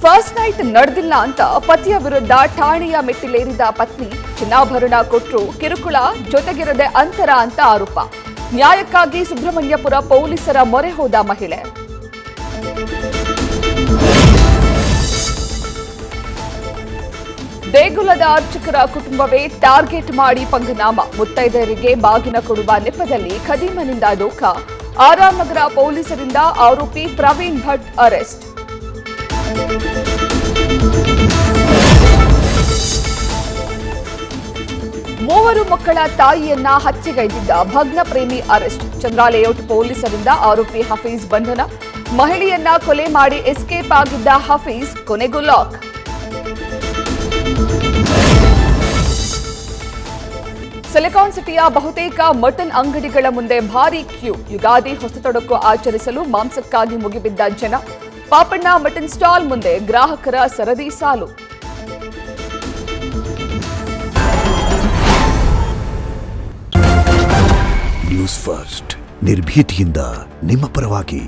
First night ನಡೆದಿಲ್ಲ ಅಂತ ಪತಿಯ ವಿರುದ್ಧ ಠಾಣೆಯ ಮೆಟ್ಟಿಲೇರಿದ ಪತ್ನಿ ಚಿನ್ನಾಭರಣ ಕೊಟ್ಟರು ಕಿರುಕುಳ ಜೊತೆಗಿರದೆ ಅಂತರ ಅಂತ ಆರೋಪ. ನ್ಯಾಯಕ್ಕಾಗಿ ಸುಬ್ರಹ್ಮಣ್ಯಪುರ ಪೊಲೀಸರ ಮೊರೆ ಹೋದ ಮಹಿಳೆ. ದೇಗುಲದ ಅರ್ಚಕರ ಕುಟುಂಬವೇ ಟಾರ್ಗೆಟ್ ಮಾಡಿ ಪಂಗನಾಮ. ಮುತ್ತೈದೆಯರಿಗೆ ಬಾಗಿನ ಕೊಡುವ ನೆಪದಲ್ಲಿ ಖದೀಮನಿಂದ ದೋಖ. ಆರ್ಆರ್ ನಗರ ಪೊಲೀಸರಿಂದ ಆರೋಪಿ ಪ್ರವೀಣ್ ಭಟ್ ಅರೆಸ್ಟ್. ಮೂವರು ಮಕ್ಕಳ ತಾಯಿಯನ್ನ ಹತ್ಯೆಗೈದಿದ್ದ ಭಗ್ನ ಪ್ರೇಮಿ ಅರೆಸ್ಟ್. ಚಂದ್ರಾಲೇಔಟ್ ಪೊಲೀಸರಿಂದ ಆರೋಪಿ ಹಫೀಜ್ ಬಂಧನ. ಮಹಿಳೆಯನ್ನ ಕೊಲೆ ಮಾಡಿ ಎಸ್ಕೇಪ್ ಆಗಿದ್ದ ಹಫೀಜ್ ಕೊನೆಗೂ ಲಾಕ್. ಸಿಲಿಕಾನ್ ಸಿಟಿಯ ಬಹುತೇಕ ಮಟನ್ ಅಂಗಡಿಗಳ ಮುಂದೆ ಭಾರೀ ಕ್ಯೂ. ಯುಗಾದಿ ಹೊಸತೊಡಕು ಆಚರಿಸಲು ಮಾಂಸಕ್ಕಾಗಿ ಮುಗಿಬಿದ್ದ ಜನ. ಪಾಪಣ್ಣ ಮಟನ್ ಸ್ಟಾಲ್ ಮುಂದೆ ಗ್ರಾಹಕರ ಸರದಿ ಸಾಲು. ನ್ಯೂಸ್ ಫಸ್ಟ್ ನಿರ್ಭೀತಿಯಿಂದ ನಿಮ್ಮ ಪರವಾಗಿ.